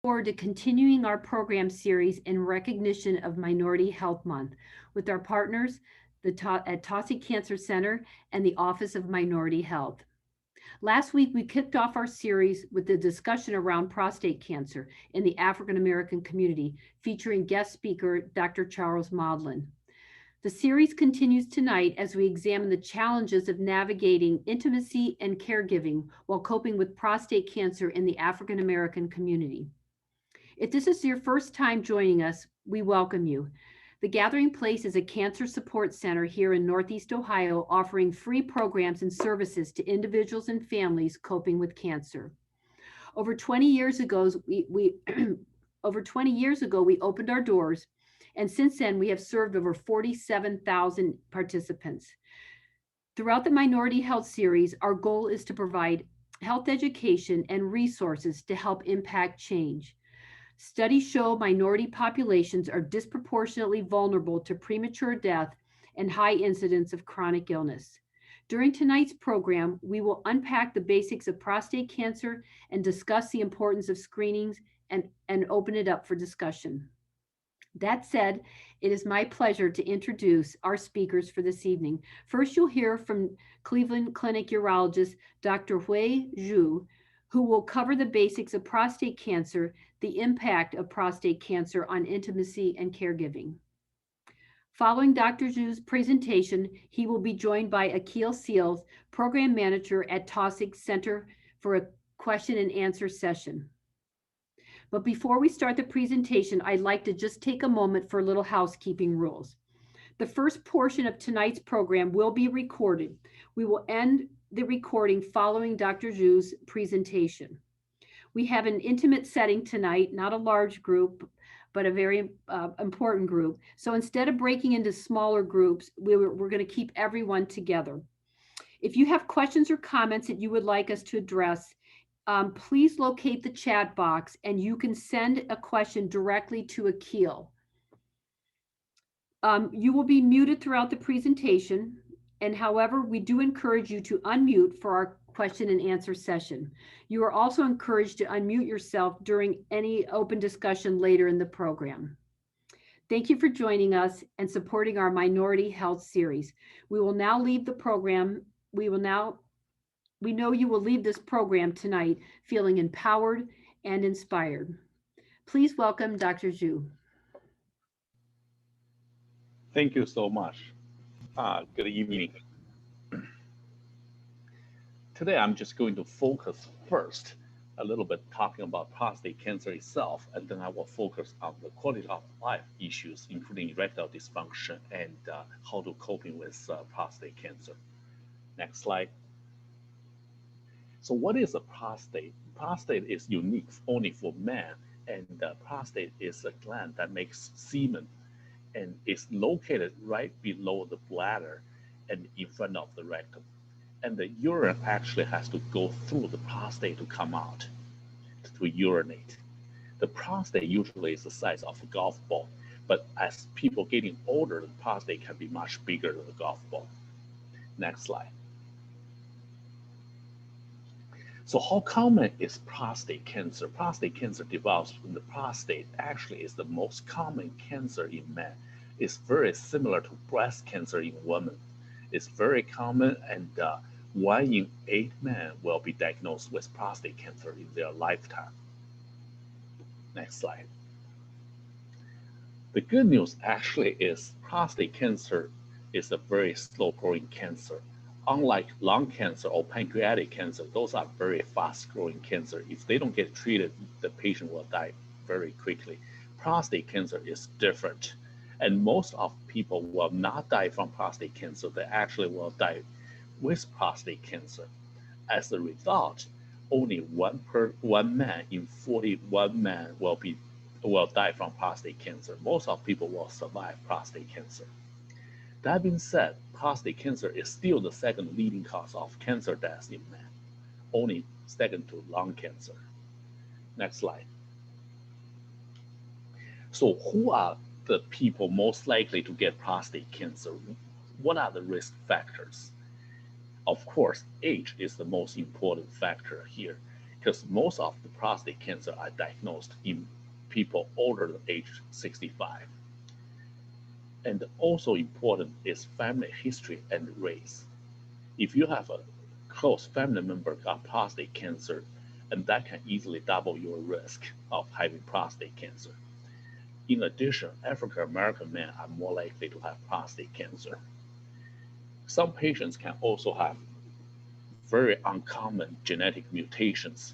Forward to continuing our program series in recognition of Minority Health Month with our partners at Taussig Cancer Center and the Office of Minority Health. Last week, we kicked off our series with the discussion around prostate cancer in the African American community, featuring guest speaker Dr. Charles Maudlin. The series continues tonight as we examine the challenges of navigating intimacy and caregiving while coping with prostate cancer in the African American community. If this is your first time joining us, we welcome you. The Gathering Place is a cancer support center here in Northeast Ohio, offering free programs and services to individuals and families coping with cancer. Over 20 years ago, we opened our doors, and since then we have served over 47,000 participants. Throughout the Minority Health series, our goal is to provide health education and resources to help impact change. Studies show minority populations are disproportionately vulnerable to premature death and high incidence of chronic illness. During tonight's program, we will unpack the basics of prostate cancer and discuss the importance of screenings and open it up for discussion. That said, it is my pleasure to introduce our speakers for this evening. First, you'll hear from Cleveland Clinic urologist Dr. Hui Zhu, who will cover the basics of prostate cancer, the impact of prostate cancer on intimacy and caregiving. Following Dr. Zhu's presentation, he will be joined by Aqeel Seals, Program Manager at Taussig Center, for a question and answer session. But before we start the presentation, I'd like to just take a moment for a little housekeeping rules. The first portion of tonight's program will be recorded. We will end the recording following Dr. Zhu's presentation. We have an intimate setting tonight, not a large group, but a very important group. So instead of breaking into smaller groups, we're going to keep everyone together. If you have questions or comments that you would like us to address, please locate the chat box and you can send a question directly to Aqeel. You will be muted throughout the presentation, and however, we do encourage you to unmute for our question and answer session. You are also encouraged to unmute yourself during any open discussion later in the program. Thank you for joining us and supporting our Minority Health series. We will now leave the program. We know you will leave this program tonight feeling empowered and inspired. Please welcome Dr. Zhu. Thank you so much. Good evening. Today, I'm just going to focus first a little bit talking about prostate cancer itself, and then I will focus on the quality of life issues, including erectile dysfunction and how to coping with prostate cancer. Next slide. So what is a prostate? Prostate is unique only for men, and the prostate is a gland that makes semen and is located right below the bladder and in front of the rectum. And the urine actually has to go through the prostate to come out, to urinate. The prostate usually is the size of a golf ball, but as people getting older, the prostate can be much bigger than a golf ball. Next slide. So how common is prostate cancer? Prostate cancer develops when the prostate actually is the most common cancer in men. It's very similar to breast cancer in women. It's very common, and 1 in 8 men will be diagnosed with prostate cancer in their lifetime. Next slide. The good news actually is prostate cancer is a very slow-growing cancer. Unlike lung cancer or pancreatic cancer, those are very fast-growing cancer. If they don't get treated, the patient will die very quickly. Prostate cancer is different, and most of people will not die from prostate cancer. They actually will die with prostate cancer. As a result, only one man in 41 men will die from prostate cancer. Most of people will survive prostate cancer. That being said, prostate cancer is still the second leading cause of cancer deaths in men, only second to lung cancer. Next slide. So who are the people most likely to get prostate cancer? What are the risk factors? Of course, age is the most important factor here. because most of the prostate cancer are diagnosed in people older than age 65. And also important is family history and race. If you have a close family member got prostate cancer, and that can easily double your risk of having prostate cancer. In addition, African American men are more likely to have prostate cancer. Some patients can also have very uncommon genetic mutations,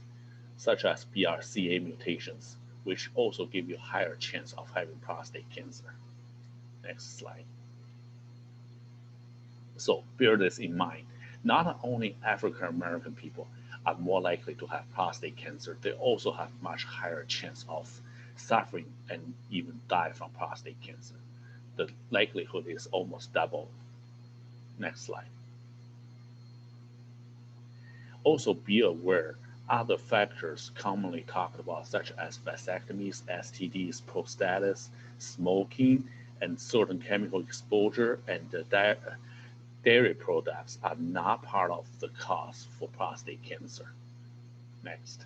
such as BRCA mutations, which also give you higher chance of having prostate cancer. Next slide. So bear this in mind. Not only African American people are more likely to have prostate cancer, they also have much higher chance of suffering and even die from prostate cancer. The likelihood is almost double. Next slide. Also be aware other factors commonly talked about, such as vasectomies, STDs, prostatitis, smoking, and certain chemical exposure and dairy products are not part of the cause for prostate cancer. Next.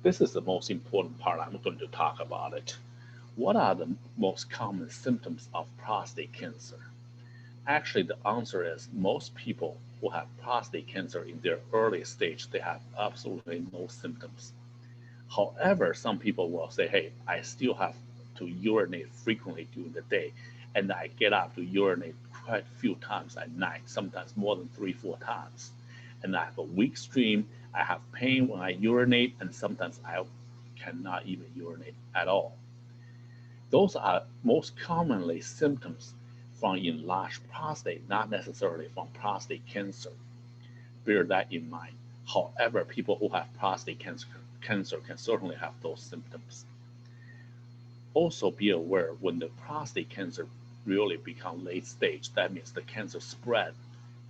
This is the most important part. I'm going to talk about it. What are the most common symptoms of prostate cancer? Actually, the answer is most people who have prostate cancer in their early stage, they have absolutely no symptoms. However, some people will say, hey, I still have to urinate frequently during the day, and I get up to urinate quite a few times at night, sometimes more than 3-4 times. And I have a weak stream, I have pain when I urinate, and sometimes I cannot even urinate at all. Those are most commonly symptoms from enlarged prostate, not necessarily from prostate cancer. Bear that in mind. However, people who have prostate cancer can certainly have those symptoms. Also be aware when the prostate cancer really become late stage, that means the cancer spread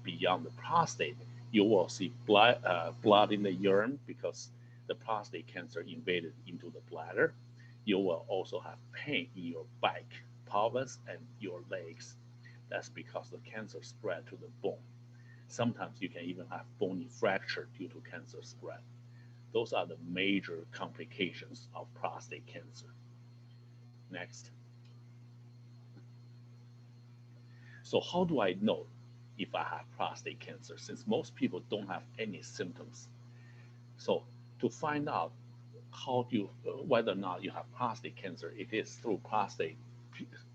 beyond the prostate, you will see blood in the urine because the prostate cancer invaded into the bladder. You will also have pain in your back, pelvis, and your legs. That's because the cancer spread to the bone. Sometimes you can even have bony fracture due to cancer spread. Those are the major complications of prostate cancer. Next. So how do I know if I have prostate cancer, since most people don't have any symptoms? So to find out how do you, whether or not you have prostate cancer, it is through prostate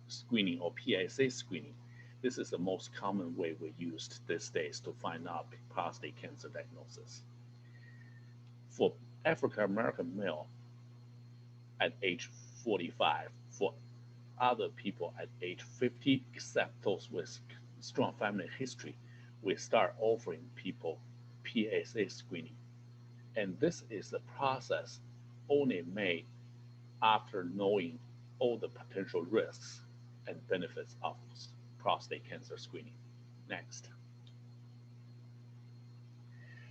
screening or PSA screening. This is the most common way we used these days to find out prostate cancer diagnosis. For African American male at age 45, for other people at age 50, except those with strong family history, we start offering people PSA screening. And this is a process only made after knowing all the potential risks and benefits of prostate cancer screening. Next.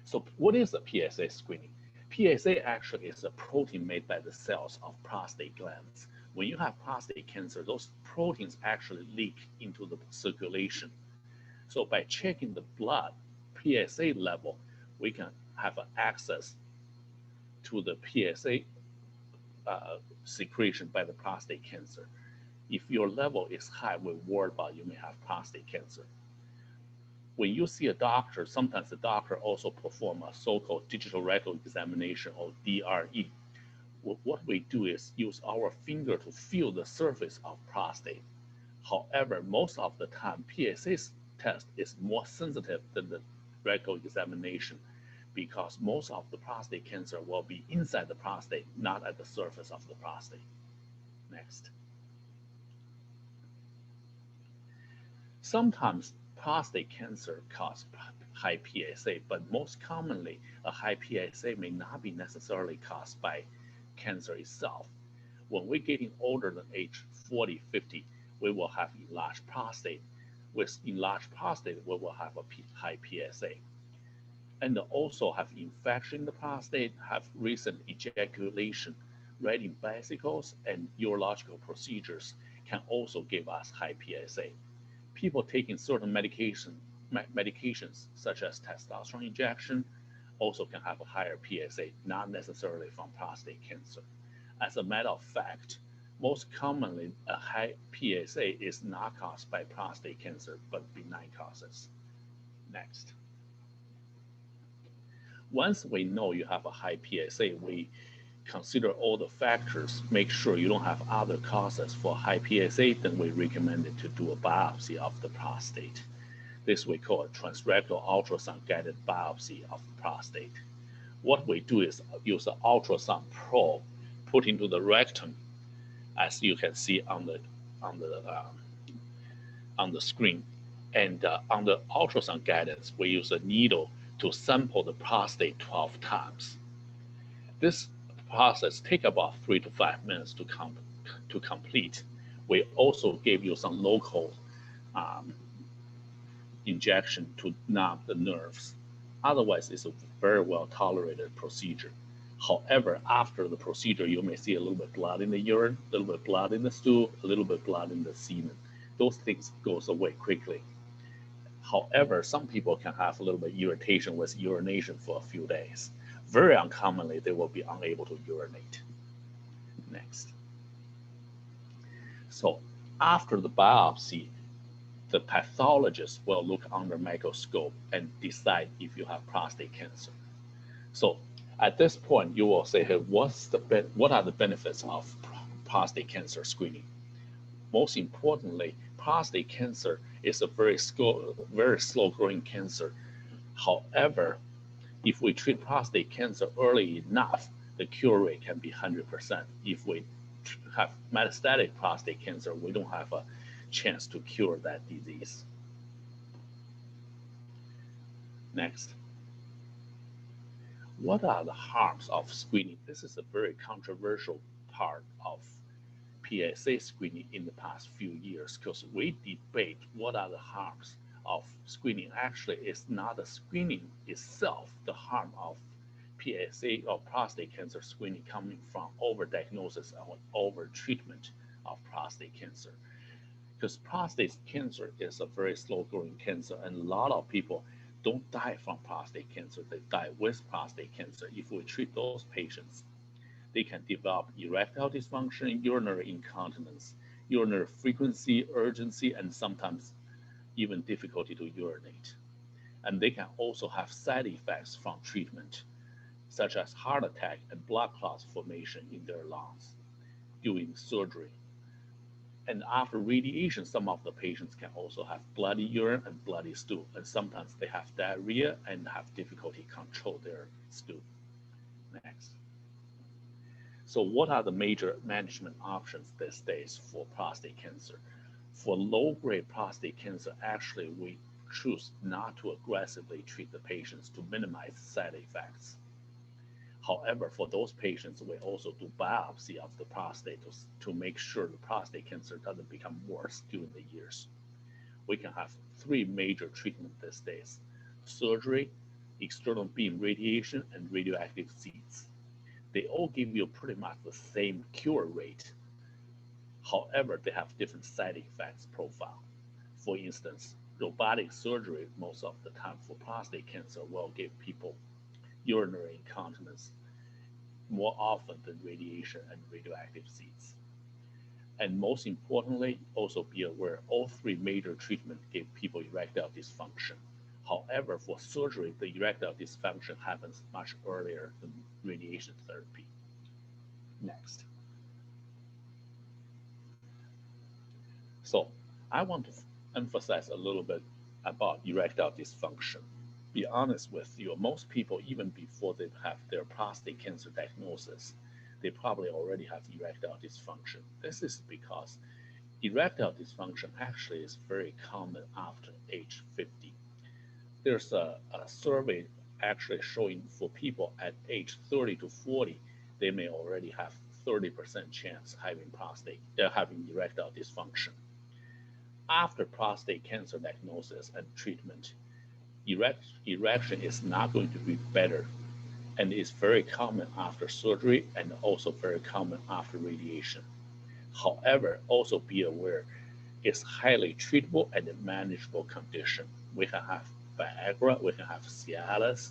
So what is a PSA screening? PSA actually is a protein made by the cells of prostate glands. When you have prostate cancer, those proteins actually leak into the circulation. So by checking the blood PSA level, we can have access to the PSA secretion by the prostate cancer. If your level is high, we're worried about you may have prostate cancer. When you see a doctor, sometimes the doctor also perform a so-called digital rectal examination or DRE. What we do is use our finger to feel the surface of prostate. However, most of the time, PSA test is more sensitive than the rectal examination because most of the prostate cancer will be inside the prostate, not at the surface of the prostate. Next. Sometimes prostate cancer causes high PSA, but most commonly, a high PSA may not be necessarily caused by cancer itself. When we're getting older than age 40, 50, we will have enlarged prostate. With enlarged prostate, we will have a high PSA. And also have infection in the prostate, have recent ejaculation, riding bicycles, and urological procedures can also give us high PSA. People taking certain medication medications such as testosterone injection also can have a higher PSA, not necessarily from prostate cancer. As a matter of fact, most commonly a high PSA is not caused by prostate cancer, but benign causes. Next. Once we know you have a high PSA, we consider all the factors, make sure you don't have other causes for high PSA, then we recommend it to do a biopsy of the prostate. This we call a transrectal ultrasound guided biopsy of the prostate. What we do is use an ultrasound probe put into the rectum, as you can see on the screen. And on the ultrasound guidance, we use a needle to sample the prostate 12 times. This process takes about 3 to 5 minutes to complete. We also gave you some local injection to numb the nerves. Otherwise, it's a very well tolerated procedure. However, after the procedure, you may see a little bit blood in the urine, a little bit blood in the stool, a little bit blood in the semen. Those things goes away quickly. However, some people can have a little bit irritation with urination for a few days. Very uncommonly, they will be unable to urinate. Next. So after the biopsy, the pathologist will look under microscope and decide if you have prostate cancer. So at this point, you will say, hey, what are the benefits of prostate cancer screening? Most importantly, prostate cancer is a very slow growing cancer. However, if we treat prostate cancer early enough, the cure rate can be 100%. If we have metastatic prostate cancer, we don't have a chance to cure that disease. Next. What are the harms of screening? This is a very controversial part of PSA screening in the past few years, because we debate what are the harms of screening. Actually, it's not the screening itself, the harm of PSA or prostate cancer screening coming from overdiagnosis or overtreatment of prostate cancer. Because prostate cancer is a very slow growing cancer, and a lot of people don't die from prostate cancer, they die with prostate cancer. If we treat those patients, they can develop erectile dysfunction, urinary incontinence, urinary frequency, urgency, and sometimes even difficulty to urinate. And they can also have side effects from treatment, such as heart attack and blood clots formation in their lungs during surgery. And after radiation, some of the patients can also have bloody urine and bloody stool, and sometimes they have diarrhea and have difficulty control their stool. Next. So what are the major management options these days for prostate cancer? For low-grade prostate cancer, actually, we choose not to aggressively treat the patients to minimize side effects. However, for those patients, we also do biopsy of the prostate to make sure the prostate cancer doesn't become worse during the years. We can have 3 major treatments these days: surgery, external beam radiation, and radioactive seeds. They all give you pretty much the same cure rate. However, they have different side effects profile. For instance, robotic surgery most of the time for prostate cancer will give people urinary incontinence more often than radiation and radioactive seeds. And most importantly, also be aware all 3 major treatments give people erectile dysfunction. However, for surgery, the erectile dysfunction happens much earlier than radiation therapy. Next. So I want to emphasize a little bit about erectile dysfunction. Be honest with you, most people, even before they have their prostate cancer diagnosis, they probably already have erectile dysfunction. This is because erectile dysfunction actually is very common after age 50. There's a survey actually showing for people at age 30 to 40, they may already have 30% chance having erectile dysfunction. After prostate cancer diagnosis and treatment, erection is not going to be better, and is very common after surgery and also very common after radiation. However, also be aware it's highly treatable and a manageable condition. We can have Viagra, we can have Cialis.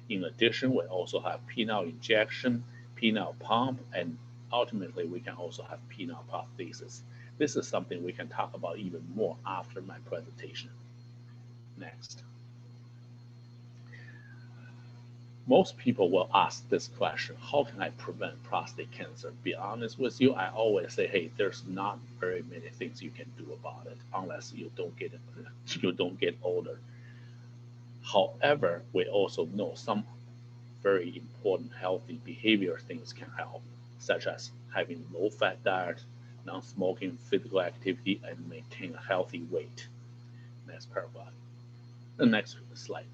In addition, we also have penile injection, penile pump, and ultimately we can also have penile prosthesis. This is something we can talk about even more after my presentation. Next. Most people will ask this question: how can I prevent prostate cancer? Be honest with you, I always say, hey, there's not very many things you can do about it unless you don't get older. However, we also know some very important healthy behavior things can help, such as having low-fat diet, non-smoking, physical activity, and maintain a healthy weight. Next paragraph. The next slide.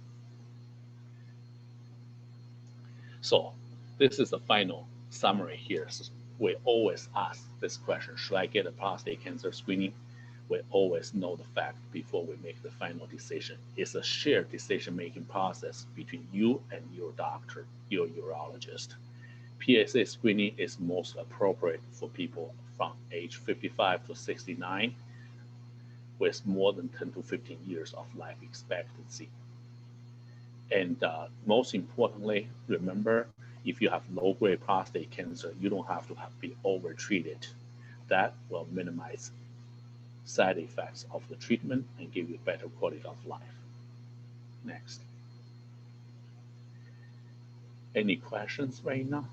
So this is the final summary here. So we always ask this question: should I get a prostate cancer screening? We always know the fact before we make the final decision. It's a shared decision-making process between you and your doctor, your urologist. PSA screening is most appropriate for people from age 55 to 69 with more than 10 to 15 years of life expectancy. And most importantly, remember, if you have low-grade prostate cancer, you don't have to be over-treated. That will minimize side effects of the treatment and give you better quality of life. Next. Any questions right now?